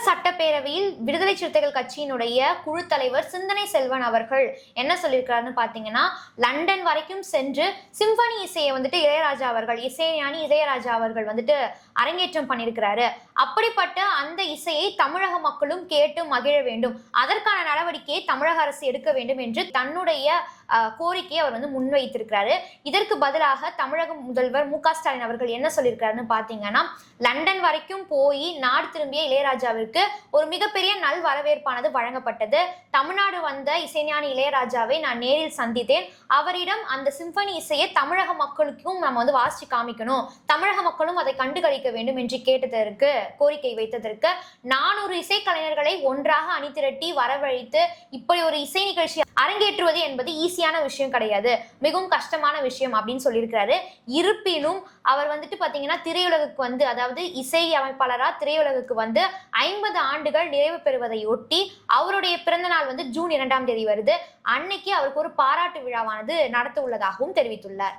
சட்டப்பேரவையில் விடுதலை சிறுத்தைகள் கட்சியினுடைய குழு தலைவர் சிந்தனை செல்வன் அவர்கள் என்ன சொல்லியிருக்காருன்னு பாத்தீங்கன்னா, லண்டன் வரைக்கும் சென்று சிம்பனி இசையை இளையராஜா அவர்கள், இசைஞானி இளையராஜா அவர்கள் அரங்கேற்றம் பண்ணியிருக்கிறாரு. அப்படிப்பட்ட அந்த இசையை தமிழக மக்களும் கேட்டு மகிழ வேண்டும், அதற்கான நடவடிக்கையை தமிழக அரசு எடுக்க வேண்டும் என்று தன்னுடைய கோரிக்கையை அவர் முன்வைத்திருக்கிறாரு. இதற்கு பதிலாக தமிழக முதல்வர் மு.க.ஸ்டாலின் அவர்கள் என்ன சொல்லியிருக்காருன்னு பாத்தீங்கன்னா, லண்டன் வரைக்கும் போய் நாடு திரும்பிய இளையராஜாவிற்கு ஒரு மிகப்பெரிய நல் வரவேற்பானது வழங்கப்பட்டது. தமிழ்நாடு வந்த இசைஞானி இளையராஜாவை நான் நேரில் சந்தித்தேன். அவரிடம் அந்த சிம்பனி இசையை தமிழக மக்களுக்கும் நம்ம வாசிச்சு காமிக்கணும், தமிழக மக்களும் அதை கண்டுகளிக்க வேண்டும் என்று கேட்டதற்கு, கோரிக்கை வைத்ததற்கு 400 இசைக்கலைஞர்களை ஒன்றாக அணிதிரட்டி வரவழைத்து இப்படி ஒரு இசை நிகழ்ச்சி அரங்கேற்றுவது என்பது ஈஸியான விஷயம் கிடையாது, மிகவும் கஷ்டமான விஷயம் அப்படின்னு சொல்லியிருக்கிறாரு. இருப்பினும் அவர் பாத்தீங்கன்னா திரையுலகுக்கு அதாவது இசை அமைப்பாளரா திரையுலகுக்கு 50 ஆண்டுகள் நிறைவு பெறுவதை ஒட்டி அவருடைய பிறந்த நாள் ஜூன் 2ஆம் தேதி வருது. அன்னைக்கு அவருக்கு ஒரு பாராட்டு விழாவானது நடத்த உள்ளதாகவும் தெரிவித்துள்ளார்.